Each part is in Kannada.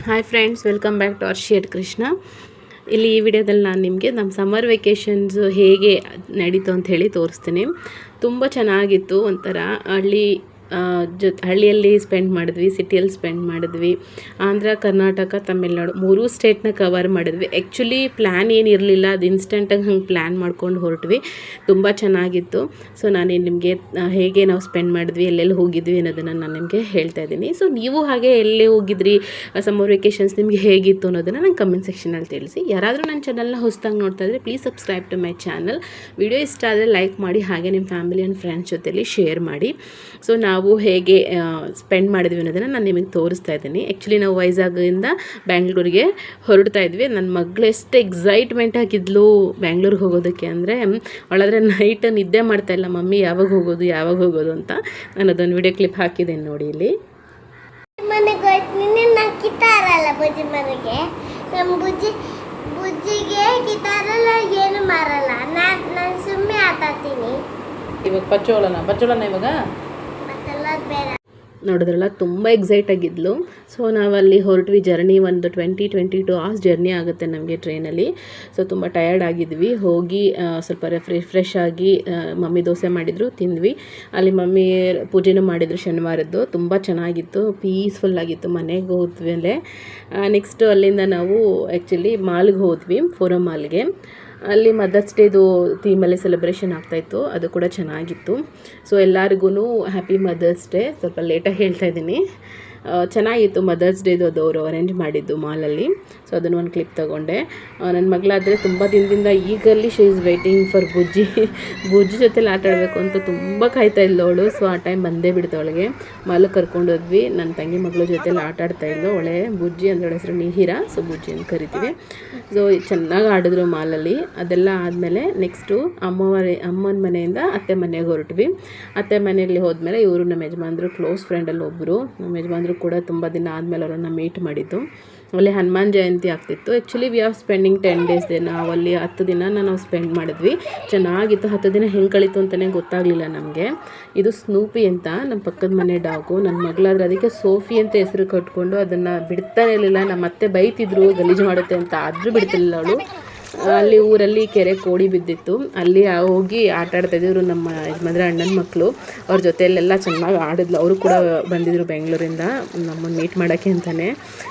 Hi friends, welcome back to ಅರ್ಷಿಯಟ್ ಕೃಷ್ಣ. ಇಲ್ಲಿ ಈ ವಿಡಿಯೋದಲ್ಲಿ ನಾನು ನಿಮಗೆ ನಮ್ಮ ಸಮ್ಮರ್ ವೆಕೇಷನ್ಸು ಹೇಗೆ ನಡೀತು ಅಂತ ಹೇಳಿ ತೋರಿಸ್ತೀನಿ. ತುಂಬ ಚೆನ್ನಾಗಿತ್ತು. ಒಂಥರ ಹಳ್ಳಿಯಲ್ಲಿ ಸ್ಪೆಂಡ್ ಮಾಡಿದ್ವಿ, ಸಿಟಿಯಲ್ಲಿ ಸ್ಪೆಂಡ್ ಮಾಡಿದ್ವಿ. ಆಂಧ್ರ, ಕರ್ನಾಟಕ, ತಮಿಳ್ನಾಡು 3 ಸ್ಟೇಟ್ನ ಕವರ್ ಮಾಡಿದ್ವಿ. ಆ್ಯಕ್ಚುಲಿ ಪ್ಲ್ಯಾನ್ ಏನಿರಲಿಲ್ಲ, ಅದು ಇನ್ಸ್ಟೆಂಟಾಗಿ ಹಂಗೆ ಪ್ಲ್ಯಾನ್ ಮಾಡ್ಕೊಂಡು ಹೊರಟ್ವಿ. ತುಂಬ ಚೆನ್ನಾಗಿತ್ತು. ಸೊ ನಾನು ನಿಮಗೆ ಹೇಗೆ ನಾವು ಸ್ಪೆಂಡ್ ಮಾಡಿದ್ವಿ, ಎಲ್ಲೆಲ್ಲಿ ಹೋಗಿದ್ವಿ ಅನ್ನೋದನ್ನು ನಾನು ನಿಮಗೆ ಹೇಳ್ತಾ ಇದ್ದೀನಿ. ಸೊ ನೀವು ಹಾಗೆ ಎಲ್ಲೇ ಹೋಗಿದ್ರಿ, ಸಮ್ಮರ್ ವೆಕೇಷನ್ಸ್ ನಿಮಗೆ ಹೇಗಿತ್ತು ಅನ್ನೋದನ್ನು ನಂಗೆ ಕಮೆಂಟ್ ಸೆಕ್ಷನಲ್ಲಿ ತಿಳಿಸಿ. ಯಾರಾದರೂ ನನ್ನ ಚಾನಲ್ನ ಹೊಸದಾಗಿ ನೋಡ್ತಾ ಇದ್ದರೆ please subscribe to my channel. Video ಇಷ್ಟ ಆದರೆ ಲೈಕ್ ಮಾಡಿ, ಹಾಗೆ ನಿಮ್ಮ ಫ್ಯಾಮಿಲಿ ಆ್ಯಂಡ್ ಫ್ರೆಂಡ್ಸ್ ಜೊತೆಲಿ ಶೇರ್ ಮಾಡಿ. ಸೊ ನಾವು ಹೇಗೆ ಸ್ಪೆಂಡ್ ಮಾಡಿದ್ವಿ ಅನ್ನೋದನ್ನು ನಾನು ನಿಮಗೆ ತೋರಿಸ್ತಾ ಇದ್ದೀನಿ. ಆ್ಯಕ್ಚುಲಿ ನಾವು ವೈಜಾಗಿಂದ ಬ್ಯಾಂಗ್ಳೂರಿಗೆ ಹೊರಡ್ತಾ ಇದ್ವಿ. ನನ್ನ ಮಗಳು ಎಷ್ಟು ಎಕ್ಸೈಟ್ಮೆಂಟ್ ಆಗಿದ್ಲು ಬ್ಯಾಂಗ್ಳೂರಿಗೆ ಹೋಗೋದಕ್ಕೆ ಅಂದರೆ, ಅವಳಾದರೆ ನೈಟ್ ನಿದ್ದೆ ಮಾಡ್ತಾಯಿಲ್ಲ, ಮಮ್ಮಿ ಯಾವಾಗ ಹೋಗೋದು ಅಂತ. ನಾನು ಅದೊಂದು ವಿಡಿಯೋ ಕ್ಲಿಪ್ ಹಾಕಿದ್ದೇನೆ ನೋಡಿ. ಇಲ್ಲಿ ಏನು ಮಾರಲ್ಲ, ನಾನು ಸುಮ್ಮನೆ ಆಟಾಡ್ತೀನಿ. ಇವಾಗ ಬಚ್ಚೋಳನ ಇವಾಗ ನೋಡಿದ್ರಲ್ಲ, ತುಂಬ ಎಕ್ಸೈಟ್ ಆಗಿದ್ಲು. ಸೊ ನಾವಲ್ಲಿ ಹೊರಟ್ವಿ. ಜರ್ನಿ ಒಂದು 20-22 ಅವರ್ಸ್ ಜರ್ನಿ ಆಗುತ್ತೆ ನಮಗೆ ಟ್ರೈನಲ್ಲಿ. ಸೊ ತುಂಬ ಟಯರ್ಡ್ ಆಗಿದ್ವಿ. ಹೋಗಿ ಸ್ವಲ್ಪ ಫ್ರೆಶ್ ಆಗಿ ಮಮ್ಮಿ ದೋಸೆ ಮಾಡಿದರು, ತಿಂದ್ವಿ. ಅಲ್ಲಿ ಮಮ್ಮಿ ಪೂಜೆನೂ ಮಾಡಿದರು ಶನಿವಾರದ್ದು. ತುಂಬ ಚೆನ್ನಾಗಿತ್ತು, ಪೀಸ್ಫುಲ್ ಆಗಿತ್ತು. ಮನೆಗೆ ಹೋದ್ಮೇಲೆ ನೆಕ್ಸ್ಟು ಅಲ್ಲಿಂದ ನಾವು ಆ್ಯಕ್ಚುಲಿ ಮಾಲ್ಗೆ ಹೋದ್ವಿ, ಫೋರಮ್ ಮಾಲ್ಗೆ. ಅಲ್ಲಿ ಮದರ್ಸ್ ಡೇದು ಥೀಮಲ್ಲಿ ಸೆಲೆಬ್ರೇಷನ್ ಆಗ್ತಾಯಿತ್ತು, ಅದು ಕೂಡ ಚೆನ್ನಾಗಿತ್ತು. ಸೊ ಎಲ್ಲರಿಗೂ ಹ್ಯಾಪಿ ಮದರ್ಸ್ ಡೇ. ಸ್ವಲ್ಪ ಲೇಟಾಗಿ ಹೇಳ್ತಾ ಇದ್ದೀನಿ. ಚೆನ್ನಾಗಿತ್ತು ಮದರ್ಸ್ ಡೇದು, ಅದು ಅವರು ಅರೇಂಜ್ ಮಾಡಿದ್ದು ಮಾಲಲ್ಲಿ. ಸೊ ಅದನ್ನು ಒಂದು ಕ್ಲಿಪ್ ತೊಗೊಂಡೆ. ನನ್ನ ಮಗಳಾದರೆ ತುಂಬ ದಿನದಿಂದ ಈಗಲ್ಲಿ ಶಿ ಈಸ್ ವೆಯ್ಟಿಂಗ್ ಫಾರ್ ಬುಜ್ಜಿ ಜೊತೆಲಿ ಆಟ ಆಡಬೇಕು ಅಂತ ತುಂಬ ಕಾಯ್ತಾ ಇದ್ಲು ಅವಳು. ಸೊ ಆ ಟೈಮ್ ಬಂದೇ ಬಿಡ್ತು ಅವಳಿಗೆ. ಮಾಲಕ್ಕೆ ಕರ್ಕೊಂಡೋದ್ವಿ. ನನ್ನ ತಂಗಿ ಮಗಳ ಜೊತೆಲಿ ಆಟ ಆಡ್ತಾಯಿದ್ಲು. ಅವಳೆ ಬುಜ್ಜಿ ಅಂದರೆ ಹೆಸರು ನೀಹಿರಾ, ಸೊ ಬುಜ್ಜಿ ಅಂತ ಕರಿತೀವಿ. ಸೊ ಚೆನ್ನಾಗಿ ಆಡಿದ್ರು ಮಾಲಲ್ಲಿ. ಅದೆಲ್ಲ ಆದಮೇಲೆ ನೆಕ್ಸ್ಟು ಅಮ್ಮನ ಮನೆಯಿಂದ ಅತ್ತೆ ಮನೆಗೆ ಹೊರಟ್ವಿ. ಅತ್ತೆ ಮನೆಯಲ್ಲಿ ಹೋದ್ಮೇಲೆ ಇವರು ನಮ್ಮ ಯಜಮಾನ್ರು ಕ್ಲೋಸ್ ಫ್ರೆಂಡಲ್ಲಿ ಒಬ್ಬರು. ನಮ್ಮ ಯಜಮಾನ್ರು ಕೂಡ ತುಂಬ ದಿನ ಆದಮೇಲೆ ಅವರನ್ನು ಮೀಟ್ ಮಾಡಿದ್ದು. ಅಲ್ಲಿ ಹನುಮಾನ್ ಜಯಂತಿ ಆಗ್ತಿತ್ತು. Actually we are spending 10 days ನಾವು ಅಲ್ಲಿ 10 ದಿನ ನಾವು ಸ್ಪೆಂಡ್ ಮಾಡಿದ್ವಿ. ಚೆನ್ನಾಗಿತ್ತು. 10 ದಿನ ಹೆಂಗೆ ಕಳೀತು ಅಂತಲೇ ಗೊತ್ತಾಗಲಿಲ್ಲ ನಮಗೆ. ಇದು ಸ್ನೂಪಿ ಅಂತ ನಮ್ಮ ಪಕ್ಕದ ಮನೆ ಡಾಗು. ನನ್ನ ಮಗಳಾದ್ರೆ ಅದಕ್ಕೆ ಸೋಫಿ ಅಂತ ಹೆಸರು ಕಟ್ಕೊಂಡು ಅದನ್ನು ಬಿಡ್ತಾನೆ ಇರಲಿಲ್ಲ. ನಮ್ಮ ಅತ್ತೆ ಬೈತಿದ್ರು ಗಲೀಜು ಮಾಡುತ್ತೆ ಅಂತ, ಆದರೂ ಬಿಡ್ತಿರಲಿಲ್ಲ ಅವಳು. ಅಲ್ಲಿ ಊರಲ್ಲಿ ಕೆರೆ ಕೋಡಿ ಬಿದ್ದಿತ್ತು, ಅಲ್ಲಿ ಹೋಗಿ ಆಟ ಆಡ್ತಾಯಿದ್ರು ನಮ್ಮ ಯಜಮಾನ್ರ ಅಣ್ಣನ ಮಕ್ಕಳು. ಅವ್ರ ಜೊತೆಯಲ್ಲೆಲ್ಲ ಚೆನ್ನಾಗಿ ಆಡಿದ್ಲು. ಅವರು ಕೂಡ ಬಂದಿದ್ದರು ಬೆಂಗಳೂರಿಂದ ನಮ್ಮನ್ನು ಮೀಟ್ ಮಾಡೋಕ್ಕೆ ಅಂತಲೇ.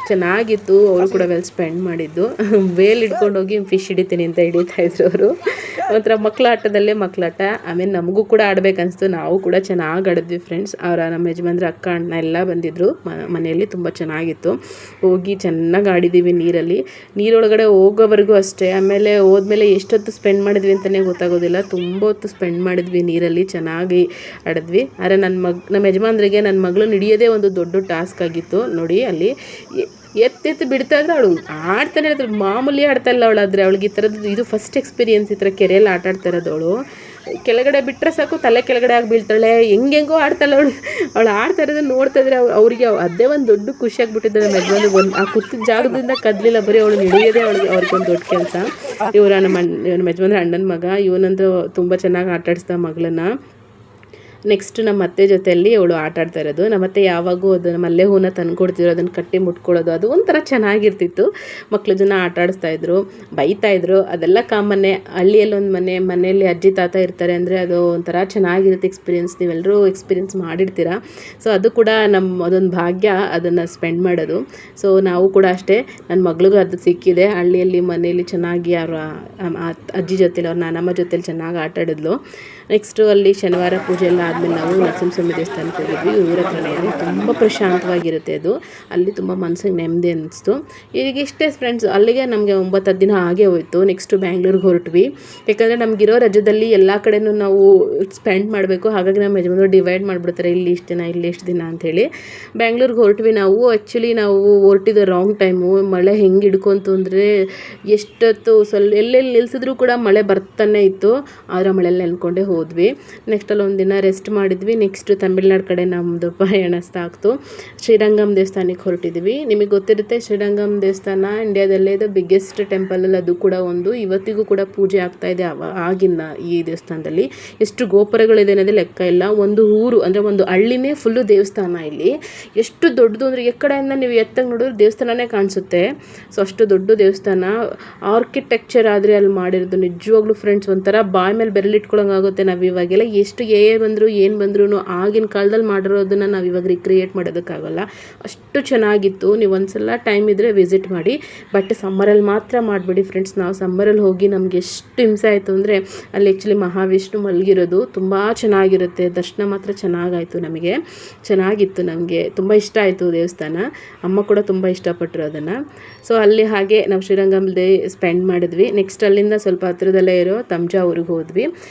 ಚೆನ್ನಾಗಿತ್ತು. ಅವರು ಕೂಡ ವೆಲ್ ಸ್ಪೆಂಡ್ ಮಾಡಿದ್ದು. ವೇಲ್ ಹಿಡ್ಕೊಂಡೋಗಿ ಫಿಶ್ ಹಿಡಿತೀನಿ ಅಂತ ಹಿಡಿತಾಯಿದ್ರು ಅವರು. ಒಂಥರ ಮಕ್ಕಳ ಆಟದಲ್ಲೇ ಮಕ್ಕಳಾಟ. ಆಮೇಲೆ ನಮಗೂ ಕೂಡ ಆಡಬೇಕನ್ನಿಸ್ತು. ನಾವು ಕೂಡ ಚೆನ್ನಾಗಿ ಆಡಿದ್ವಿ ಫ್ರೆಂಡ್ಸ್. ನಮ್ಮ ಯಜಮಾನ್ರ ಅಕ್ಕ ಅಣ್ಣ ಎಲ್ಲ ಬಂದಿದ್ದರು ಮನೆಯಲ್ಲಿ. ತುಂಬ ಚೆನ್ನಾಗಿತ್ತು. ಹೋಗಿ ಚೆನ್ನಾಗಿ ಆಡಿದ್ದೀವಿ ನೀರೊಳಗಡೆ ಹೋಗೋವರೆಗೂ ಅಷ್ಟೇ. ಆಮೇಲೆ ಹೋದ್ಮೇಲೆ ಎಷ್ಟೊತ್ತು ಸ್ಪೆಂಡ್ ಮಾಡಿದ್ವಿ ಅಂತಲೇ ಗೊತ್ತಾಗೋದಿಲ್ಲ. ತುಂಬ ಹೊತ್ತು ಸ್ಪೆಂಡ್ ಮಾಡಿದ್ವಿ ನೀರಲ್ಲಿ, ಚೆನ್ನಾಗಿ ಆಡಿದ್ವಿ. ಆದರೆ ನಮ್ಮ ಯಜಮಾನ್ರಿಗೆ ನನ್ನ ಮಗಳು ಹಿಡಿಯೋದೇ ಒಂದು ದೊಡ್ಡ ಟಾಸ್ಕ್ ಆಗಿತ್ತು ನೋಡಿ. ಅಲ್ಲಿ ಎತ್ತೆತ್ತು ಬಿಡ್ತಾ ಇದ್ರೆ ಅವಳು ಆಡ್ತಾನೆ ಇರ್ತಾಳೆ, ಮಾಮೂಲಿ ಆಡ್ತಾ ಇಲ್ಲ ಅವಳಾದರೆ. ಅವಳಿಗೆ ಈ ಥರದ್ದು ಇದು ಫಸ್ಟ್ ಎಕ್ಸ್ಪೀರಿಯನ್ಸ್, ಈ ಥರ ಕೆರೆಯಲ್ಲಿ ಆಟ ಆಡ್ತಾ ಇರೋದು. ಅವಳು ಕೆಳಗಡೆ ಬಿಟ್ಟರೆ ಸಾಕು, ತಲೆ ಕೆಳಗಡೆ ಆಗಿ ಬೀಳ್ತಾಳೆ. ಹೆಂಗೆಂಗೋ ಆಡ್ತಾಳೆ ಅವಳು ಆಡ್ತಾ ಇರೋದನ್ನ ನೋಡ್ತಾ ಇದ್ರೆ ಅವರಿಗೆ ಅದೇ ಒಂದು ದೊಡ್ಡ ಖುಷಿ ಆಗಿಬಿಟ್ಟಿದ್ದಾರೆ. ನಮ್ಮ ಯಜಮಾನ್ರಿಗೆ ಆ ಕೂತಿದ್ದ ಜಾಗದಿಂದ ಕದಲಿಲ್ಲ, ಬರೀ ಅವಳು ಹಿಡಿಯೋದೇ ಅವ್ರಿಗೆ ಒಂದು ದೊಡ್ಡ ಕೆಲಸ. ನಮ್ಮ ಯಜಮಾನ್ರ ಅಣ್ಣನ ಮಗ ಇವನಂತೂ ತುಂಬ ಚೆನ್ನಾಗಿ ಆಟ ಆಡಿಸ್ದ ಮಗಳನ್ನ. ನೆಕ್ಸ್ಟ್ ನಮ್ಮ ಅತ್ತೆ ಜೊತೆಯಲ್ಲಿ ಅವಳು ಆಟ ಆಡ್ತಾ ಇರೋದು. ನಮ್ಮ ಅತ್ತೆ ಯಾವಾಗೂ ಅದನ್ನು ಮಲ್ಲೆ ಹೂನ ತಂದುಕೊಡ್ತಿದ್ರು, ಅದನ್ನು ಕಟ್ಟಿ ಮುಟ್ಕೊಳ್ಳೋದು, ಅದು ಒಂಥರ ಚೆನ್ನಾಗಿರ್ತಿತ್ತು. ಮಕ್ಳು ಜನ ಆಟ ಆಡಿಸ್ತಾಯಿದ್ರು, ಬೈತಾಯಿದ್ರು. ಅದೆಲ್ಲ ಕಾಮನ್ನೇ. ಹಳ್ಳಿಯಲ್ಲಿ ಒಂದು ಮನೆಯಲ್ಲಿ ಅಜ್ಜಿ ತಾತ ಇರ್ತಾರೆ ಅಂದರೆ ಅದು ಒಂಥರ ಚೆನ್ನಾಗಿರುತ್ತೆ ಎಕ್ಸ್ಪೀರಿಯೆನ್ಸ್. ನೀವೆಲ್ಲರೂ ಎಕ್ಸ್ಪೀರಿಯೆನ್ಸ್ ಮಾಡಿರ್ತೀರ. ಸೊ ಅದು ಕೂಡ ಅದೊಂದು ಭಾಗ್ಯ, ಅದನ್ನು ಸ್ಪೆಂಡ್ ಮಾಡೋದು. ಸೊ ನಾವು ಕೂಡ ಅಷ್ಟೇ, ನನ್ನ ಮಗಳಿಗೂ ಅದು ಸಿಕ್ಕಿದೆ. ಹಳ್ಳಿಯಲ್ಲಿ ಮನೆಯಲ್ಲಿ ಚೆನ್ನಾಗಿ ಅವರ ಅಜ್ಜಿ ಜೊತೆಲಿ, ಅವ್ರ ನಾನಮ್ಮ ಜೊತೆಲಿ ಚೆನ್ನಾಗಿ ಆಟ ಆಡಿದ್ಲು. ನೆಕ್ಸ್ಟು ಅಲ್ಲಿ ಶನಿವಾರ ಪೂಜೆ ಎಲ್ಲ ಆದಮೇಲೆ ನಾವು ನರಸಿಂಹಸ್ವಾಮಿ ದೇವಸ್ಥಾನಕ್ಕೆ ಹೋಗಿದ್ವಿ. ಊರ ಹತ್ರನೇ, ತುಂಬ ಪ್ರಶಾಂತವಾಗಿರುತ್ತೆ ಅದು. ಅಲ್ಲಿ ತುಂಬ ಮನಸ್ಸಿಗೆ ನೆಮ್ಮದಿ ಅನ್ನಿಸ್ತು. ಈಗ ಇಷ್ಟೇ ಫ್ರೆಂಡ್ಸ್, ಅಲ್ಲಿಗೆ ನಮಗೆ 9-10 ದಿನ ಹಾಗೆ ಹೋಯಿತು. ನೆಕ್ಸ್ಟು ಬ್ಯಾಂಗ್ಳೂರಿಗೆ ಹೊರಟ್ವಿ. ಯಾಕಂದರೆ ನಮಗಿರೋ ರಜದಲ್ಲಿ ಎಲ್ಲ ಕಡೆಯೂ ನಾವು ಸ್ಪೆಂಡ್ ಮಾಡಬೇಕು. ಹಾಗಾಗಿ ನಮ್ಮ ಯಜಮಾನರು ಡಿವೈಡ್ ಮಾಡಿಬಿಡ್ತಾರೆ, ಇಲ್ಲಿ ಇಷ್ಟು ದಿನ, ಇಲ್ಲಿ ಎಷ್ಟು ದಿನ ಅಂಥೇಳಿ. ಬ್ಯಾಂಗ್ಳೂರಿಗೆ ಹೊರಟ್ವಿ ನಾವು. ಆ್ಯಕ್ಚುಲಿ ನಾವು ಹೊರಟಿದ್ದು ರಾಂಗ್ ಟೈಮು. ಮಳೆ ಹೆಂಗೆ ಹಿಡ್ಕೊಂತು ಅಂದರೆ ಎಷ್ಟೊತ್ತು ಎಲ್ಲೆಲ್ಲಿ ನಿಲ್ಲಿಸಿದ್ರೂ ಕೂಡ ಮಳೆ ಬರ್ತಾನೆ ಇತ್ತು. ಆದರೆ ಮಳೆಯಲ್ಲಿ ನೆನ್ಕೊಂಡೇ ಹೋದ್ವಿ. ನೆಕ್ಸ್ಟ್ ಅಲ್ಲಿ ಒಂದಿನ ರೆಸ್ಟ್ ಮಾಡಿದ್ವಿ. ನೆಕ್ಸ್ಟ್ ತಮಿಳ್ನಾಡು ಕಡೆ ನಮ್ಮದು ಪಯಣ ಆಗ್ತು. ಶ್ರೀರಂಗಂ ದೇವಸ್ಥಾನಕ್ಕೆ ಹೊರಟಿದ್ವಿ. ನಿಮಗೆ ಗೊತ್ತಿರುತ್ತೆ ಶ್ರೀರಂಗಂ ದೇವಸ್ಥಾನ ಇಂಡಿಯಾದಲ್ಲೇ ಇದು ಬಿಗ್ಗೆಸ್ಟ್ ಟೆಂಪಲಲ್ಲಿ ಅದು ಕೂಡ ಒಂದು. ಇವತ್ತಿಗೂ ಕೂಡ ಪೂಜೆ ಆಗ್ತಾ ಇದೆ ಆಗಿನ ಈ ದೇವಸ್ಥಾನದಲ್ಲಿ. ಎಷ್ಟು ಗೋಪುರಗಳಿದೆ ಅನ್ನೋದೇ ಲೆಕ್ಕ ಇಲ್ಲ. ಒಂದು ಊರು ಅಂದರೆ ಒಂದು ಹಳ್ಳಿನೇ ಫುಲ್ಲು ದೇವಸ್ಥಾನ. ಇಲ್ಲಿ ಎಷ್ಟು ದೊಡ್ಡದು ಅಂದರೆ ಎಕ್ಕಡೆಯಿಂದ ನೀವು ಎತ್ತಂಗೆ ನೋಡಿದ್ರೆ ದೇವಸ್ಥಾನನೇ ಕಾಣಿಸುತ್ತೆ. ಸೊ ಅಷ್ಟು ದೊಡ್ಡ ದೇವಸ್ಥಾನ. ಆರ್ಕಿಟೆಕ್ಚರ್ ಆದರೆ ಅಲ್ಲಿ ಮಾಡಿರೋದು ನಿಜವಾಗ್ಲೂ ಫ್ರೆಂಡ್ಸ್ ಒಂಥರ ಬಾಯಿ ಮೇಲೆ ಬೆರಳಿಟ್ಕೊಳ್ಳೋಂಗಾಗುತ್ತೆ. ನಾವು ಇವಾಗೆಲ್ಲ ಎಷ್ಟು ಬಂದರು ಏನು ಬಂದ್ರೂ ಆಗಿನ ಕಾಲದಲ್ಲಿ ಮಾಡಿರೋದನ್ನು ನಾವು ಇವಾಗ ರಿಕ್ರಿಯೇಟ್ ಮಾಡೋದಕ್ಕಾಗಲ್ಲ. ಅಷ್ಟು ಚೆನ್ನಾಗಿತ್ತು. ನೀವು ಒಂದ್ಸಲ ಟೈಮ್ ಇದ್ದರೆ ವಿಸಿಟ್ ಮಾಡಿ. ಬಟ್ ಸಮ್ಮರಲ್ಲಿ ಮಾತ್ರ ಮಾಡಬೇಡಿ ಫ್ರೆಂಡ್ಸ್. ನಾವು ಸಮ್ಮರಲ್ಲಿ ಹೋಗಿ ನಮಗೆ ಎಷ್ಟು ಹಿಂಸೆ ಆಯಿತು ಅಂದರೆ ಅಲ್ಲಿ ಆ್ಯಕ್ಚುಲಿ ಮಹಾವಿಷ್ಣು ಮಲಗಿರೋದು ತುಂಬ ಚೆನ್ನಾಗಿರುತ್ತೆ. ದರ್ಶನ ಮಾತ್ರ ಚೆನ್ನಾಗಾಯಿತು. ನಮಗೆ ಚೆನ್ನಾಗಿತ್ತು. ನಮಗೆ ತುಂಬ ಇಷ್ಟ ಆಯಿತು ದೇವಸ್ಥಾನ. ಅಮ್ಮ ಕೂಡ ತುಂಬ ಇಷ್ಟಪಟ್ಟರು ಅದನ್ನು. ಸೊ ಅಲ್ಲಿ ಹಾಗೆ ನಾವು ಶ್ರೀರಂಗಂದೇ ಸ್ಪೆಂಡ್ ಮಾಡಿದ್ವಿ. ನೆಕ್ಸ್ಟ್ ಅಲ್ಲಿಂದ ಸ್ವಲ್ಪ ಹತ್ರದಲ್ಲೇ ಇರೋ ತಂಜಾವೂರಿಗೆ ಹೋದ್ವಿ.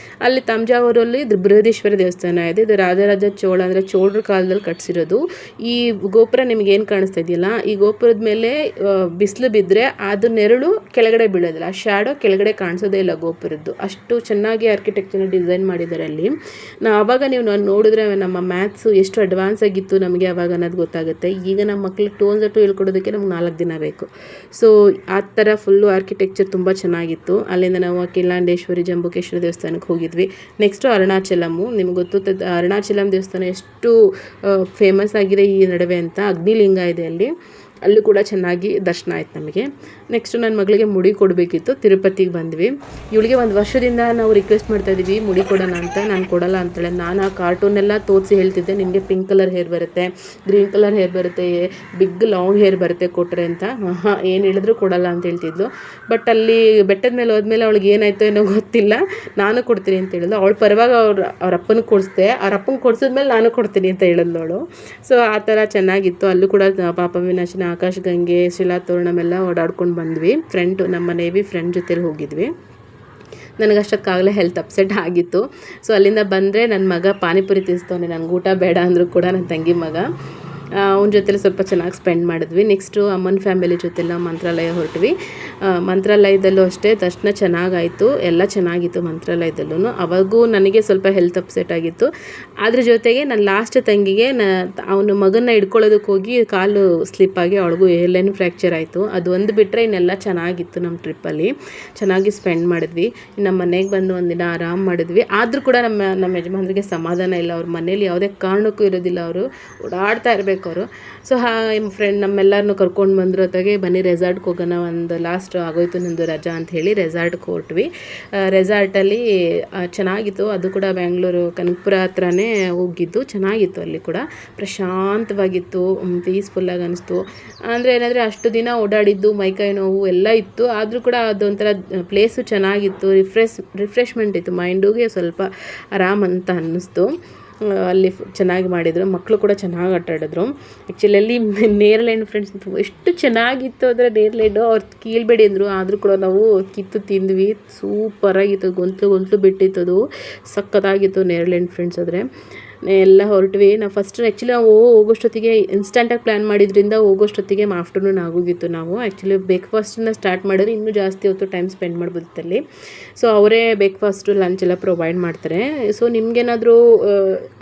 ಅಲ್ಲಿ ತಂಜಾವೂರಲ್ಲಿ ಬೃಹದೀಶ್ವರ ದೇವಸ್ಥಾನ ಇದೆ. ಇದು ರಾಜರಾಜ ಚೋಳ ಅಂದರೆ ಚೋಳರ ಕಾಲದಲ್ಲಿ ಕಟ್ಸಿರೋದು. ಈ ಗೋಪುರ ನಿಮ್ಗೆ ಏನು ಕಾಣಿಸ್ತಾ ಇದೆಯಲ್ಲ, ಈ ಗೋಪುರದ ಮೇಲೆ ಬಿಸಿಲು ಬಿದ್ದರೆ ಅದು ನೆರಳು ಕೆಳಗಡೆ ಬೀಳೋದಿಲ್ಲ. ಆ ಶ್ಯಾಡೋ ಕೆಳಗಡೆ ಕಾಣಿಸೋದೇ ಇಲ್ಲ ಗೋಪುರದ್ದು. ಅಷ್ಟು ಚೆನ್ನಾಗಿ ಆರ್ಕಿಟೆಕ್ಚರ್ನ ಡಿಸೈನ್ ಮಾಡಿದ್ದಾರೆ ಅಲ್ಲಿ. ಆವಾಗ ನೀವು ನೋಡಿದ್ರೆ ನಮ್ಮ ಮ್ಯಾಥ್ಸು ಎಷ್ಟು ಅಡ್ವಾನ್ಸ್ ಆಗಿತ್ತು ನಮಗೆ ಆವಾಗ ಅನ್ನೋದು ಗೊತ್ತಾಗುತ್ತೆ. ಈಗ ನಮ್ಮ ಮಕ್ಳಿಗೆ 2 and 2 ಹೇಳ್ಕೊಡೋದಕ್ಕೆ ನಮ್ಗೆ 4 ದಿನ ಬೇಕು. ಸೊ ಆ ಥರ ಫುಲ್ಲು ಆರ್ಕಿಟೆಕ್ಚರ್ ತುಂಬ ಚೆನ್ನಾಗಿತ್ತು. ಅಲ್ಲಿಂದ ನಾವು ಕಿಲಾಂಡೇಶ್ವರಿ ಜಂಬುಕೇಶ್ವರ ದೇವಸ್ಥಾನಕ್ಕೆ ಹೋಗಿದ್ವಿ. ನೆಕ್ಸ್ಟು ಅರುಣಾಚಲಮ್ಮು. ನಿಮ್ಗೆ ಗೊತ್ತು ಅರುಣಾಚಲಂ ದೇವಸ್ಥಾನ ಎಷ್ಟು ಫೇಮಸ್ ಆಗಿದೆ ಈ ನಡುವೆ ಅಂತ. ಅಗ್ನಿಲಿಂಗ ಇದೆ ಅಲ್ಲೂ ಕೂಡ ಚೆನ್ನಾಗಿ ದರ್ಶನ ಆಯ್ತು ನಮಗೆ. ನೆಕ್ಸ್ಟು ನನ್ನ ಮಗಳಿಗೆ ಮುಡಿ ಕೊಡಬೇಕಿತ್ತು. ತಿರುಪತಿಗೆ ಬಂದ್ವಿ. ಇವಳಿಗೆ 1 ವರ್ಷದಿಂದ ನಾವು ರಿಕ್ವೆಸ್ಟ್ ಮಾಡ್ತಾಯಿದ್ವಿ ಮುಡಿ ಕೊಡೋಣ ಅಂತ. ನಾನು ಕೊಡಲ್ಲ ಅಂತಾಳೆ. ನಾನು ಆ ಕಾರ್ಟೂನೆಲ್ಲ ತೋರಿಸಿ ಹೇಳ್ತಿದ್ದೆ ನಿಮಗೆ ಪಿಂಕ್ ಕಲರ್ ಹೇರ್ ಬರುತ್ತೆ, ಗ್ರೀನ್ ಕಲರ್ ಹೇರ್ ಬರುತ್ತೆ, ಬಿಗ್ ಲಾಂಗ್ ಹೇರ್ ಬರುತ್ತೆ ಕೊಟ್ಟರೆ ಅಂತ. ಏನು ಹೇಳಿದ್ರು ಕೊಡಲ್ಲ ಅಂತ ಹೇಳ್ತಿದ್ಲು. ಬಟ್ ಅಲ್ಲಿ ಬೆಟ್ಟದ ಮೇಲೆ ಹೋದ್ಮೇಲೆ ಅವಳಿಗೆ ಏನಾಯ್ತು ಏನೋ ಗೊತ್ತಿಲ್ಲ. ನಾನು ಕೊಡ್ತೀನಿ ಅಂತ ಹೇಳಿದ್ಲು. ಅವಳು ಪರವಾಗಿ ಅವ್ರ ಅಪ್ಪನಿಗೆ ಕೊಡಿಸ್ದೆ. ಅವ್ರ ಅಪ್ಪನಿಗೆ ಕೊಡಿಸಿದ್ಮೇಲೆ ನಾನು ಕೊಡ್ತೀನಿ ಅಂತ ಹೇಳಿದ್ಲು ಅವಳು. ಸೊ ಆ ಥರ ಚೆನ್ನಾಗಿತ್ತು. ಅಲ್ಲೂ ಕೂಡ ಪಾಪ ವಿನಾಶನ, ಆಕಾಶ ಗಂಗೆ, ಶಿಲಾತೋರಣಮೆಲ್ಲ ಓಡಾಡ್ಕೊಂಡು ಬಂದ್ವಿ. ನಮ್ಮ ನೇವಿ ಫ್ರೆಂಡ್ ಜೊತೆಲಿ ಹೋಗಿದ್ವಿ. ನನಗಷ್ಟಕ್ಕಾಗಲೇ ಹೆಲ್ತ್ ಅಪ್ಸೆಟ್ ಆಗಿತ್ತು. ಸೊ ಅಲ್ಲಿಂದ ಬಂದರೆ ನನ್ನ ಮಗ ಪಾನಿಪುರಿ ತಿನ್ನಿಸ್ತವನೆ. ನನಗೆ ಊಟ ಬೇಡ ಅಂದರೂ ಕೂಡ ನನ್ನ ತಂಗಿ ಮಗ. ಅವನ ಜೊತೆಲಿ ಸ್ವಲ್ಪ ಚೆನ್ನಾಗಿ ಸ್ಪೆಂಡ್ ಮಾಡಿದ್ವಿ. ನೆಕ್ಸ್ಟು ಅಮ್ಮನ ಫ್ಯಾಮಿಲಿ ಜೊತೆಲ್ಲ ಮಂತ್ರಾಲಯ ಹೊರಟ್ವಿ. ಮಂತ್ರಾಲಯದಲ್ಲೂ ಅಷ್ಟೇ ದರ್ಶನ ಚೆನ್ನಾಗಾಯಿತು. ಎಲ್ಲ ಚೆನ್ನಾಗಿತ್ತು ಮಂತ್ರಾಲಯದಲ್ಲೂ. ಅವಾಗೂ ನನಗೆ ಸ್ವಲ್ಪ ಹೆಲ್ತ್ ಅಪ್ಸೆಟ್ ಆಗಿತ್ತು. ಅದ್ರ ಜೊತೆಗೆ ನನ್ನ ಲಾಸ್ಟ್ ತಂಗಿಗೆ ಅವನ ಮಗನ ಹಿಡ್ಕೊಳ್ಳೋದಕ್ಕೆ ಹೋಗಿ ಕಾಲು ಸ್ಲಿಪ್ಪಾಗಿ ಅವಳಿಗೂ ಏರ್ಲೈನ್ ಫ್ರ್ಯಾಕ್ಚರ್ ಆಯಿತು. ಅದು ಒಂದು ಬಿಟ್ಟರೆ ಇನ್ನೆಲ್ಲ ಚೆನ್ನಾಗಿತ್ತು. ನಮ್ಮ ಟ್ರಿಪ್ಪಲ್ಲಿ ಚೆನ್ನಾಗಿ ಸ್ಪೆಂಡ್ ಮಾಡಿದ್ವಿ. ನಮ್ಮ ಮನೆಗೆ ಬಂದು ಒಂದಿನ ಆರಾಮ್ ಮಾಡಿದ್ವಿ. ಆದರೂ ಕೂಡ ನಮ್ಮ ಯಜಮಾನರಿಗೆ ಸಮಾಧಾನ ಇಲ್ಲ. ಅವ್ರ ಮನೇಲಿ ಯಾವುದೇ ಕಾರಣಕ್ಕೂ ಇರೋದಿಲ್ಲ. ಅವರು ಓಡಾಡ್ತಾ ಇರಬೇಕು ಅವರು. ಸೊ ಫ್ರೆಂಡ್ ನಮ್ಮೆಲ್ಲರನ್ನೂ ಕರ್ಕೊಂಡು ಬಂದರು. ಹೊತ್ತಿಗೆ ಬನ್ನಿ ರೆಸಾರ್ಟ್ಗೆ ಹೋಗೋಣ, ಒಂದು ಲಾಸ್ಟ್ ಆಗೋಯ್ತು ನಂದು ರಜಾ ಅಂತ ಹೇಳಿ ರೆಸಾರ್ಟ್ಗೆ ಹೊರಟ್ವಿ. ರೆಸಾರ್ಟಲ್ಲಿ ಚೆನ್ನಾಗಿತ್ತು. ಅದು ಕೂಡ ಬ್ಯಾಂಗ್ಳೂರು ಕನಕಪುರ ಹತ್ರನೇ ಹೋಗಿದ್ದು. ಚೆನ್ನಾಗಿತ್ತು. ಅಲ್ಲಿ ಕೂಡ ಪ್ರಶಾಂತವಾಗಿತ್ತು, ಪೀಸ್ಫುಲ್ಲಾಗಿ ಅನಿಸ್ತು. ಅಂದರೆ ಏನಂದರೆ ಅಷ್ಟು ದಿನ ಓಡಾಡಿದ್ದು ಮೈಕೈ ನೋವು ಎಲ್ಲ ಇತ್ತು. ಆದರೂ ಕೂಡ ಅದೊಂಥರ ಪ್ಲೇಸು ಚೆನ್ನಾಗಿತ್ತು. ರಿಫ್ರೆಶ್ಮೆಂಟ್ ಇತ್ತು. ಮೈಂಡಿಗೆ ಸ್ವಲ್ಪ ಆರಾಮ್ ಅಂತ ಅನ್ನಿಸ್ತು. ಅಲ್ಲಿ ಚೆನ್ನಾಗಿ ಮಾಡಿದರು. ಮಕ್ಕಳು ಕೂಡ ಚೆನ್ನಾಗಿ ಆಟ ಆಡಿದ್ರು. ಆ್ಯಕ್ಚುಲಿ ಅಲ್ಲಿ ನೇರ್ಲೆಂಡ್ ಫ್ರೆಂಡ್ಸ್ ಎಷ್ಟು ಚೆನ್ನಾಗಿತ್ತು ಅಂದರೆ ನೇರ್ಲೆಂಡು ಅವ್ರು ಕೀಳ್ಬೇಡಿ ಅಂದರು. ಆದರೂ ಕೂಡ ನಾವು ಕಿತ್ತು ತಿಂದ್ವಿ. ಸೂಪರಾಗಿತ್ತು. ಗಂಟ್ಲು ಬಿಟ್ಟಿತ್ತು. ಸಕ್ಕತ್ತಾಗಿತ್ತು ನೇರ್ಲೆಂಡ್ ಫ್ರೆಂಡ್ಸ್. ಆದರೆ ಎಲ್ಲ ಹೊರಟ್ವಿ. ನಾವು ಫಸ್ಟ್ ಆ್ಯಕ್ಚುಲಿ ನಾವು ಹೋಗೋಷ್ಟೊತ್ತಿಗೆ ಇನ್ಸ್ಟೆಂಟಾಗಿ ಪ್ಲ್ಯಾನ್ ಮಾಡಿದ್ರಿಂದ ಹೋಗೋಷ್ಟೊತ್ತಿಗೆ ಆಫ್ಟರ್ನೂನ್ ಆಗೋಗಿತ್ತು. ನಾವು ಆ್ಯಕ್ಚುಲಿ ಬ್ರೇಕ್ಫಾಸ್ಟನ್ನ ಸ್ಟಾರ್ಟ್ ಮಾಡಿದ್ರೆ ಇನ್ನೂ ಜಾಸ್ತಿ ಹೊತ್ತು ಟೈಮ್ ಸ್ಪೆಂಡ್ ಮಾಡ್ಬೋದಿತ್ತಲ್ಲಿ. ಸೊ ಅವರೇ ಬ್ರೇಕ್ಫಾಸ್ಟು ಲಂಚ್ ಎಲ್ಲ ಪ್ರೊವೈಡ್ ಮಾಡ್ತಾರೆ. ಸೊ ನಿಮಗೇನಾದರೂ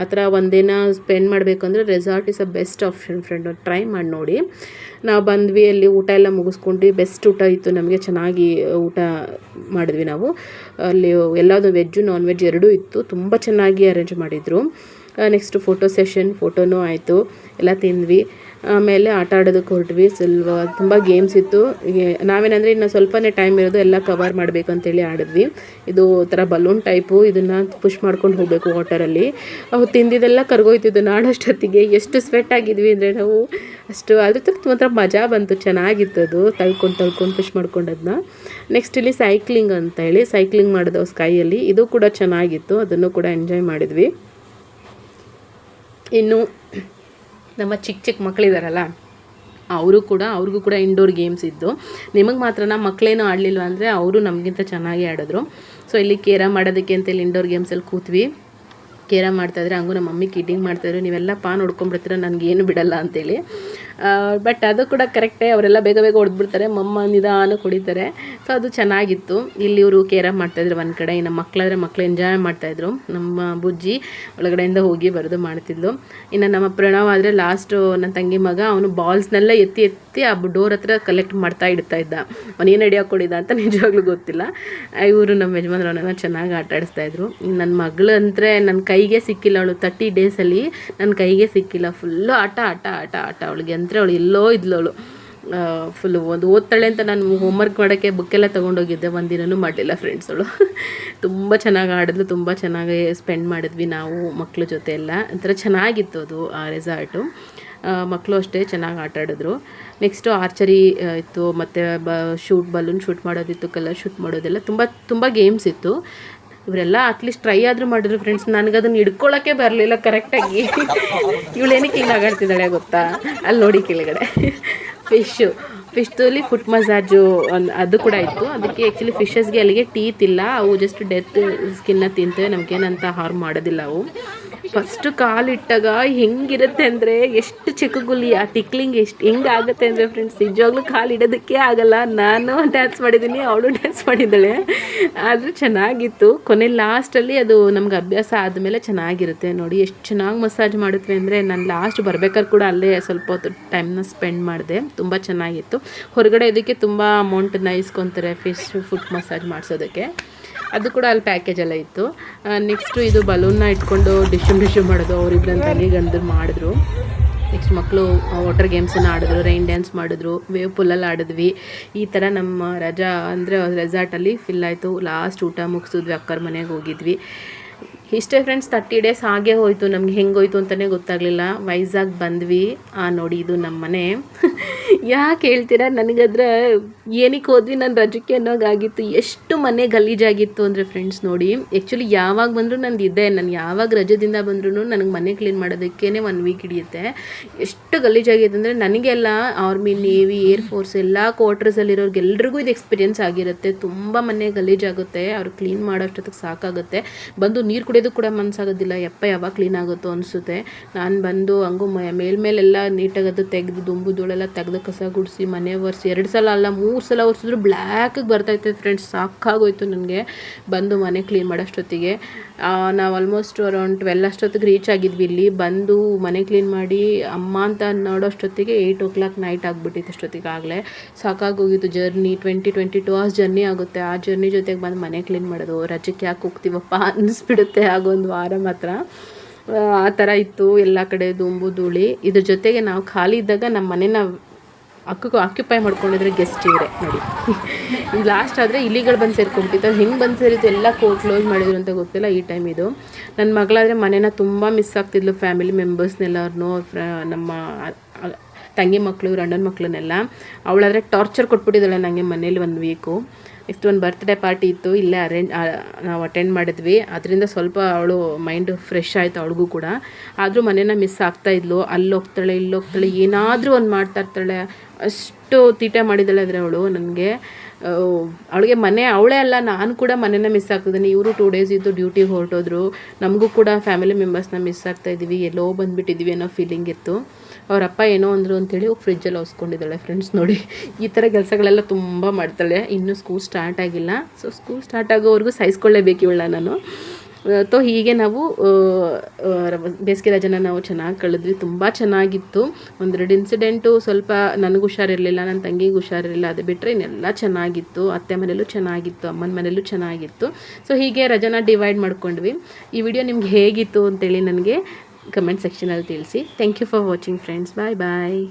ಆ ಥರ ಒಂದಿನ ಸ್ಪೆಂಡ್ ಮಾಡಬೇಕು ಅಂದರೆ resort is a best option friend. Try ಮಾಡಿ ನೋಡಿ. ನಾವು ಬಂದ್ವಿ. ಅಲ್ಲಿ ಊಟ ಎಲ್ಲ ಮುಗಿಸ್ಕೊಂಡ್ವಿ. ಬೆಸ್ಟ್ ಊಟ ಇತ್ತು. ನಮಗೆ ಚೆನ್ನಾಗಿ ಊಟ ಮಾಡಿದ್ವಿ ನಾವು. ಅಲ್ಲಿ ಎಲ್ಲದು ವೆಜ್ಜು ನಾನ್ ವೆಜ್ ಎರಡೂ ಇತ್ತು. ತುಂಬ ಚೆನ್ನಾಗಿ ಅರೇಂಜ್ ಮಾಡಿದರು. ನೆಕ್ಸ್ಟು ಫೋಟೋ ಸೆಷನ್, ಫೋಟೋನೂ ಆಯಿತು. ಎಲ್ಲ ತಿಂದ್ವಿ. ಆಮೇಲೆ ಆಟ ಆಡೋದಕ್ಕೆ ಹೊರಟ್ವಿ. ತುಂಬ ಗೇಮ್ಸ್ ಇತ್ತು. ನಾವೇನಂದರೆ ಇನ್ನು ಸ್ವಲ್ಪನೇ ಟೈಮ್ ಇರೋದು, ಎಲ್ಲ ಕವರ್ ಮಾಡಬೇಕು ಅಂತೇಳಿ ಆಡಿದ್ವಿ. ಇದು ಥರ ಬಲೂನ್ ಟೈಪು, ಇದನ್ನು ಪುಷ್ ಮಾಡ್ಕೊಂಡು ಹೋಗಬೇಕು ವಾಟರಲ್ಲಿ. ಅವು ತಿಂದಿದ್ದೆಲ್ಲ ಕರ್ಗೋಯ್ತಿದ್ದು ನಾಡೋಷ್ಟೊತ್ತಿಗೆ. ಎಷ್ಟು ಸ್ವೆಟ್ ಆಗಿದ್ವಿ ಅಂದರೆ ನಾವು ಅಷ್ಟು. ಅದ್ರ ಒಂಥರ ಮಜಾ ಬಂತು. ಚೆನ್ನಾಗಿತ್ತು ಅದು. ತಳ್ಕೊಂಡು ಪುಷ್ ಮಾಡ್ಕೊಂಡದನ್ನ. ನೆಕ್ಸ್ಟ್ ಇಲ್ಲಿ ಸೈಕ್ಲಿಂಗ್ ಅಂತ ಹೇಳಿ ಸೈಕ್ಲಿಂಗ್ ಮಾಡಿದವು ಸ್ಕೈಯಲ್ಲಿ. ಇದು ಕೂಡ ಚೆನ್ನಾಗಿತ್ತು. ಅದನ್ನು ಕೂಡ ಎಂಜಾಯ್ ಮಾಡಿದ್ವಿ. ಇನ್ನು ನಮ್ಮ ಚಿಕ್ಕ ಮಕ್ಕಳಿದಾರಲ್ಲ ಅವ್ರಿಗೂ ಕೂಡ ಇಂಡೋರ್ ಗೇಮ್ಸ್ ಇದ್ದು. ನಿಮಗೆ ಮಾತ್ರ ಮಕ್ಕಳೇನೂ ಆಡಲಿಲ್ಲ ಅಂದರೆ ಅವರು ನಮಗಿಂತ ಚೆನ್ನಾಗಿ ಆಡಿದ್ರು. ಸೊ ಇಲ್ಲಿ ಕೇರಮ್ ಆಡೋದಕ್ಕೆ ಅಂತೇಳಿ ಇಂಡೋರ್ ಗೇಮ್ಸಲ್ಲಿ ಕೂತ್ವಿ. ಕೇರಮ್ ಮಾಡ್ತಾಯಿದ್ರೆ ಹಂಗೂ ನಮ್ಮ ಮಮ್ಮಿ ಕಿಡ್ಡಿಂಗ್ ಮಾಡ್ತಾಯಿದ್ರು. ನೀವೆಲ್ಲ ನೋಡ್ಕೊಂಡ್ಬಿಡ್ತೀರ, ನನಗೇನು ಬಿಡಲ್ಲ ಅಂತೇಳಿ. ಬಟ್ ಅದು ಕೂಡ ಕರೆಕ್ಟೇ, ಅವರೆಲ್ಲ ಬೇಗ ಬೇಗ ಹೊಡೆದ್ಬಿಡ್ತಾರೆ, ಮಮ್ಮ ನಿಧಾನ ಕುಡಿತಾರೆ. ಸೊ ಅದು ಚೆನ್ನಾಗಿತ್ತು. ಇಲ್ಲಿ ಇವರು ಕೇರಮ್ ಮಾಡ್ತಾಯಿದ್ರು ಒಂದು ಕಡೆ, ಇನ್ನು ಮಕ್ಕಳಾದರೆ ಮಕ್ಕಳು ಎಂಜಾಯ್ ಮಾಡ್ತಾಯಿದ್ರು. ನಮ್ಮ ಬುಜ್ಜಿ ಒಳಗಡೆಯಿಂದ ಹೋಗಿ ಬರೋದು ಮಾಡ್ತಿದ್ಲು. ಇನ್ನು ನಮ್ಮ ಪ್ರಣವ್ ಆದರೆ ಲಾಸ್ಟು ನನ್ನ ತಂಗಿ ಮಗ, ಅವನು ಬಾಲ್ಸ್ನೆಲ್ಲ ಎತ್ತಿ ಆ ಡೋರ್ ಹತ್ರ ಕಲೆಕ್ಟ್ ಮಾಡ್ತಾ ಇಡ್ತಾ ಇದ್ದ. ಅವನೇನು ಹಿಡಿಯೋಕೆ ಕೊಡಿದ ಅಂತ ನಿಜವಾಗ್ಲೂ ಗೊತ್ತಿಲ್ಲ. ಇವರು ನಮ್ಮ ಯಜಮಾನ್ರು ಅವನನ್ನು ಚೆನ್ನಾಗಿ ಆಟ ಆಡಿಸ್ತಾಯಿದ್ರು. ನನ್ನ ಮಗಳು ಅಂದರೆ ನನ್ನ ಕೈಗೆ ಸಿಕ್ಕಿಲ್ಲ, ಅವಳು 30 ಡೇಸಲ್ಲಿ ನನ್ನ ಕೈಗೆ ಸಿಕ್ಕಿಲ್ಲ. ಫುಲ್ಲು ಆಟ ಅವಳಿಗೆ ಅಂದರೆ ಅವಳು ಎಲ್ಲೋ ಇದ್ಲು. ಅವಳು ಫುಲ್ಲು ಒಂದು ಓದ್ತಾಳೆ ಅಂತ ನಾನು ಹೋಮ್ವರ್ಕ್ ಮಾಡೋಕ್ಕೆ ಬುಕ್ಕೆಲ್ಲ ತೊಗೊಂಡೋಗಿದ್ದೆ, ಒಂದಿನೂ ಮಾಡಲಿಲ್ಲ ಫ್ರೆಂಡ್ಸ್. ಅವಳು ತುಂಬ ಚೆನ್ನಾಗಿ ಆಡಿದ್ಲು, ತುಂಬ ಚೆನ್ನಾಗಿ ಸ್ಪೆಂಡ್ ಮಾಡಿದ್ವಿ ನಾವು ಮಕ್ಕಳ ಜೊತೆ ಎಲ್ಲ. ಒಂಥರ ಚೆನ್ನಾಗಿತ್ತು ಅದು ಆ ರೆಸಾರ್ಟು. ಮಕ್ಕಳು ಅಷ್ಟೇ ಚೆನ್ನಾಗಿ ಆಟ ಆಡಿದ್ರು. ನೆಕ್ಸ್ಟು ಆರ್ಚರಿ ಇತ್ತು, ಮತ್ತು ಬಲೂನ್ ಶೂಟ್ ಮಾಡೋದಿತ್ತು, ಕಲರ್ ಶೂಟ್ ಮಾಡೋದೆಲ್ಲ ತುಂಬ ಗೇಮ್ಸ್ ಇತ್ತು. ಇವರೆಲ್ಲ ಅಟ್ಲೀಸ್ಟ್ ಟ್ರೈ ಆದರೂ ಮಾಡಿದ್ರು ಫ್ರೆಂಡ್ಸ್. ನನಗದನ್ನು ಹಿಡ್ಕೊಳ್ಳೋಕ್ಕೆ ಬರಲಿಲ್ಲ ಕರೆಕ್ಟಾಗಿ. ಇವಳೇನಕ್ಕೆ ಹಿಂಗೆ ಆಗಾಡ್ತಿದ್ದಾಳೆ ಗೊತ್ತಾ, ಅಲ್ಲಿ ನೋಡಿ ಕೆಳಗಡೆ ಫಿಶ್ದಲ್ಲಿ ಫುಟ್ ಮಸಾಜು ಅದು ಕೂಡ ಇತ್ತು. ಅದಕ್ಕೆ ಆ್ಯಕ್ಚುಲಿ ಫಿಶಸ್ಗೆ ಅಲ್ಲಿಗೆ ಟೀತ್ ಇಲ್ಲ, ಅವು ಜಸ್ಟ್ ಡೆತ್ ಸ್ಕಿನ್ನ ತಿಂತವೆ, ನಮಗೇನಂತ ಹಾರ್ಮ್ ಮಾಡೋದಿಲ್ಲ ಅವು. ಫಸ್ಟು ಕಾಲಿಟ್ಟಾಗ ಹೆಂಗಿರುತ್ತೆ ಅಂದರೆ ಎಷ್ಟು ಚಿಕ್ಕಗುಲಿ, ಆ ಟಿಕ್ಲಿಂಗ್ ಹೆಂಗೆ ಆಗುತ್ತೆ ಅಂದರೆ ಫ್ರೆಂಡ್ಸ್, ನಿಜವಾಗ್ಲೂ ಕಾಲು ಇಡೋದಕ್ಕೆ ಆಗಲ್ಲ. ನಾನು ಡ್ಯಾನ್ಸ್ ಮಾಡಿದ್ದೀನಿ, ಅವಳು ಡ್ಯಾನ್ಸ್ ಮಾಡಿದ್ದಾಳೆ, ಆದರೂ ಚೆನ್ನಾಗಿತ್ತು. ಕೊನೆ ಲಾಸ್ಟಲ್ಲಿ ಅದು ನಮ್ಗೆ ಅಭ್ಯಾಸ ಆದಮೇಲೆ ಚೆನ್ನಾಗಿರುತ್ತೆ. ನೋಡಿ ಎಷ್ಟು ಚೆನ್ನಾಗಿ ಮಸಾಜ್ ಮಾಡುತ್ತವೆ ಅಂದರೆ, ನಾನು ಲಾಸ್ಟ್ ಬರ್ಬೇಕಾದ್ರೆ ಕೂಡ ಅಲ್ಲೇ ಸ್ವಲ್ಪ ಹೊತ್ತು ಟೈಮ್ನ ಸ್ಪೆಂಡ್ ಮಾಡಿದೆ. ತುಂಬ ಚೆನ್ನಾಗಿತ್ತು. ಹೊರಗಡೆ ಇದಕ್ಕೆ ತುಂಬ ಅಮೌಂಟನ್ನ ಇಸ್ಕೊತಾರೆ ಫುಟ್ ಮಸಾಜ್ ಮಾಡಿಸೋದಕ್ಕೆ. ಅದು ಕೂಡ ಅಲ್ಲಿ ಪ್ಯಾಕೇಜೆಲ್ಲ ಇತ್ತು. ನೆಕ್ಸ್ಟು ಇದು ಬಲೂನ್ನ ಇಟ್ಕೊಂಡು ಡಿಶ್ಯೂ ಮಾಡೋದು, ಅವರಿಬ್ಬರಂತ ಗಂಡು ಮಾಡಿದ್ರು. ನೆಕ್ಸ್ಟ್ ಮಕ್ಕಳು ವಾಟರ್ ಗೇಮ್ಸನ್ನು ಆಡಿದ್ರು, ರೈನ್ ಡ್ಯಾನ್ಸ್ ಮಾಡಿದ್ರು, ವೇವ್ ಪೂಲಲ್ಲಿ ಆಡಿದ್ವಿ. ಈ ಥರ ನಮ್ಮ ರಜಾ ಅಂದರೆ ರೆಸಾರ್ಟಲ್ಲಿ ಫಿಲ್ ಆಯಿತು. ಲಾಸ್ಟ್ ಊಟ ಮುಗಿಸಿದ್ವಿ, ಅಕ್ಕರ ಮನೆಗೆ ಹೋಗಿದ್ವಿ. ಇಷ್ಟೇ ಫ್ರೆಂಡ್ಸ್, 30 ಡೇಸ್ ಹಾಗೆ ಹೋಯಿತು. ನಮ್ಗೆ ಹೆಂಗೆ ಹೋಯ್ತು ಅಂತಲೇ ಗೊತ್ತಾಗಲಿಲ್ಲ. ವೈಜಾಗ್ ಬಂದ್ವಿ. ನೋಡಿ ಇದು ನಮ್ಮ ಮನೆ. ಯಾಕೆ ಹೇಳ್ತೀರಾ, ನನಗದ್ರ ಏನಕ್ಕೆ ಹೋದ್ವಿ ನಾನು ರಜಕ್ಕೆ ಅನ್ನೋಗಾಗಿತ್ತು. ಎಷ್ಟು ಮನೆ ಗಲೀಜಾಗಿತ್ತು ಅಂದರೆ ಫ್ರೆಂಡ್ಸ್ ನೋಡಿ. ಆ್ಯಕ್ಚುಲಿ ಯಾವಾಗ ಬಂದರೂ ನಂದು ಇದೆ, ನಾನು ಯಾವಾಗ ರಜದಿಂದ ಬಂದ್ರೂ ನನಗೆ ಮನೆ ಕ್ಲೀನ್ ಮಾಡೋದಕ್ಕೇ 1 ವೀಕ್ ಹಿಡಿಯುತ್ತೆ. ಎಷ್ಟು ಗಲೀಜಾಗಿದೆ ಅಂದರೆ, ನನಗೆಲ್ಲ ಆರ್ಮಿ, ನೇವಿ, ಏರ್ ಫೋರ್ಸ್ ಎಲ್ಲ ಕ್ವಾರ್ಟರ್ಸಲ್ಲಿರೋರ್ಗೆಲ್ರಿಗೂ ಇದು ಎಕ್ಸ್ಪೀರಿಯೆನ್ಸ್ ಆಗಿರುತ್ತೆ. ತುಂಬ ಮನೆ ಗಲೀಜಾಗುತ್ತೆ, ಅವ್ರು ಕ್ಲೀನ್ ಮಾಡೋಷ್ಟೊತ್ತಿಗೆ ಸಾಕಾಗುತ್ತೆ. ಬಂದು ನೀರು ಕುಡಿಯೋದು ಕೂಡ ಮನಸ್ಸಾಗೋದಿಲ್ಲ, ಯಾವಾಗ ಕ್ಲೀನ್ ಆಗುತ್ತೋ ಅನಿಸುತ್ತೆ. ನಾನು ಬಂದು ಹಂಗೂ ಮೇಲೆಲ್ಲ ನೀಟಾಗಿ ಅದು ತೆಗೆದು ದುಂಬುದೂಳೆಲ್ಲ ತೆಗೆದು ಕಸ ಗುಡಿಸಿ ಮನೆ ಒರೆಸಿ 2 ಸಲ ಅಲ್ಲ 3 ಸಲ ಒರೆಸಿದ್ರು ಬ್ಲ್ಯಾಕಿಗೆ ಬರ್ತೈತೆ ಫ್ರೆಂಡ್ಸ್. ಸಾಕಾಗೋಯ್ತು ನನಗೆ ಬಂದು ಮನೆ ಕ್ಲೀನ್ ಮಾಡೋಷ್ಟೊತ್ತಿಗೆ. ನಾವು ಆಲ್ಮೋಸ್ಟ್ ಅರೌಂಡ್ 12 ಅಷ್ಟೊತ್ತಿಗೆ ರೀಚ್ ಆಗಿದ್ವಿ ಇಲ್ಲಿ. ಬಂದು ಮನೆ ಕ್ಲೀನ್ ಮಾಡಿ ಅಮ್ಮ ಅಂತ ನೋಡೋಷ್ಟೊತ್ತಿಗೆ 8 o'clock ನೈಟ್ ಆಗಿಬಿಟ್ಟಿತ್ತು. ಅಷ್ಟೊತ್ತಿಗೆ ಆಗಲೇ ಸಾಕಾಗೋಗಿತ್ತು. ಜರ್ನಿ 22 hours ಜರ್ನಿ ಆಗುತ್ತೆ. ಆ ಜರ್ನಿ ಜೊತೆಗೆ ಬಂದು ಮನೆ ಕ್ಲೀನ್ ಮಾಡೋದು, ರಜಕ್ಕೆ ಯಾಕೆ ಹೋಗ್ತೀವಪ್ಪ ಅನ್ನಿಸ್ಬಿಡುತ್ತೆ ಆಗೊಂದು ವಾರ ಮಾತ್ರ. ಆ ಥರ ಇತ್ತು ಎಲ್ಲ ಕಡೆ ದುಂಬು ಧೂಳಿ. ಇದ್ರ ಜೊತೆಗೆ ನಾವು ಖಾಲಿ ಇದ್ದಾಗ ನಮ್ಮ ಮನೇನ ಆಕ್ಯುಪೈ ಮಾಡ್ಕೊಂಡಿದ್ರೆ ಗೆಸ್ಟ್ ಇವರೇ ನೋಡಿ. ಲಾಸ್ಟ್ ಆದರೆ ಇಲಿಗಳು ಬಂದು ಸೇರ್ಕೊಂಡ್ಬಿಟ್ಟಿತ್ತು. ಹೆಂಗೆ ಬಂದು ಸೇರಿತ್ತು, ಎಲ್ಲ ಕ್ಲೋಸ್ ಮಾಡಿದ್ರು ಅಂತ ಗೊತ್ತಿಲ್ಲ ಈ ಟೈಮ್ ಇದು. ನನ್ನ ಮಗಳಾದರೆ ಮನೇನ ತುಂಬ ಮಿಸ್ ಆಗ್ತಿದ್ಲು, ಫ್ಯಾಮಿಲಿ ಮೆಂಬರ್ಸ್ನೆಲ್ಲರನ್ನೂ, ನಮ್ಮ ತಂಗಿ ಮಕ್ಕಳು, ಇವ್ರ ಅಣ್ಣನ ಮಕ್ಕಳನ್ನೆಲ್ಲ. ಅವಳಾದರೆ ಟಾರ್ಚರ್ ಕೊಟ್ಬಿಟ್ಟಿದ್ದಾಳೆ ನನಗೆ ಮನೇಲಿ 1 ವೀಕು. ನೆಕ್ಸ್ಟ್ ಒಂದು ಬರ್ತ್ಡೇ ಪಾರ್ಟಿ ಇತ್ತು, ಇಲ್ಲೇ ನಾವು ಅಟೆಂಡ್ ಮಾಡಿದ್ವಿ. ಅದರಿಂದ ಸ್ವಲ್ಪ ಅವಳು ಮೈಂಡ್ ಫ್ರೆಶ್ ಆಯಿತು ಅವಳಿಗೂ ಕೂಡ. ಆದರೂ ಮನೇನ ಮಿಸ್ ಆಗ್ತಾಯಿದ್ಲು. ಅಲ್ಲಿ ಹೋಗ್ತಾಳೆ, ಇಲ್ಲಿ ಹೋಗ್ತಾಳೆ, ಏನಾದರೂ ಒಂದು ಮಾಡ್ತಾ ಇರ್ತಾಳೆ. ಅಷ್ಟು ತೀಟೆ ಮಾಡಿದ್ದಾಳೆ ಅಂದರೆ ಅವಳು ನನಗೆ. ಅವಳಿಗೆ ಮನೆ ಅವಳೇ ಅಲ್ಲ, ನಾನು ಕೂಡ ಮನೇನ ಮಿಸ್ ಆಗ್ತಿದ್ದೀನಿ. ಇವರು 2 days ಇದ್ದು ಡ್ಯೂಟಿಗೆ ಹೊರಟೋದ್ರು. ನಮಗೂ ಕೂಡ ಫ್ಯಾಮಿಲಿ ಮೆಂಬರ್ಸ್ನ ಮಿಸ್ ಆಗ್ತಾಯಿದ್ದೀವಿ, ಎಲ್ಲೋ ಬಂದುಬಿಟ್ಟಿದ್ದೀವಿ ಅನ್ನೋ ಫೀಲಿಂಗ್ ಇತ್ತು. ಅವರಪ್ಪ ಏನೋ ಅಂದರು ಅಂತೇಳಿ ಫ್ರಿಜ್ಜಲ್ಲಿ ಹೊಸ್ಕೊಂಡಿದ್ದಾಳೆ ಫ್ರೆಂಡ್ಸ್ ನೋಡಿ. ಈ ಥರ ಕೆಲಸಗಳೆಲ್ಲ ತುಂಬ ಮಾಡ್ತಾಳೆ. ಇನ್ನೂ ಸ್ಕೂಲ್ ಸ್ಟಾರ್ಟ್ ಆಗಿಲ್ಲ. ಸೊ ಸ್ಕೂಲ್ ಸ್ಟಾರ್ಟ್ ಆಗೋವರೆಗೂ ಸಹಿಸ್ಕೊಳ್ಳೇಬೇಕು ಇವಳ ನಾನು. ಹೀಗೆ ನಾವು ಬೇಸಿಗೆ ರಜೆನ ನಾವು ಚೆನ್ನಾಗಿ ಕಳೆದ್ವಿ. ತುಂಬ ಚೆನ್ನಾಗಿತ್ತು. 1-2 ಇನ್ಸಿಡೆಂಟು ಸ್ವಲ್ಪ ನನಗೆ ಹುಷಾರಿರಲಿಲ್ಲ, ನನ್ನ ತಂಗಿಗೆ ಹುಷಾರಿರಲಿಲ್ಲ, ಅದು ಬಿಟ್ಟರೆ ಇನ್ನೆಲ್ಲ ಚೆನ್ನಾಗಿತ್ತು. ಅತ್ತೆ ಮನೇಲೂ ಚೆನ್ನಾಗಿತ್ತು, ಅಮ್ಮನ ಮನೇಲೂ ಚೆನ್ನಾಗಿತ್ತು. ಸೊ ಹೀಗೆ ರಜೆನ ಡಿವೈಡ್ ಮಾಡ್ಕೊಂಡ್ವಿ. ಈ ವಿಡಿಯೋ ನಿಮ್ಗೆ ಹೇಗಿತ್ತು ಅಂತೇಳಿ ನನಗೆ ಕಮೆಂಟ್ ಸೆಕ್ಷನಲ್ಲಿ ತಿಳಿಸಿ. Thank you for watching friends. Bye bye.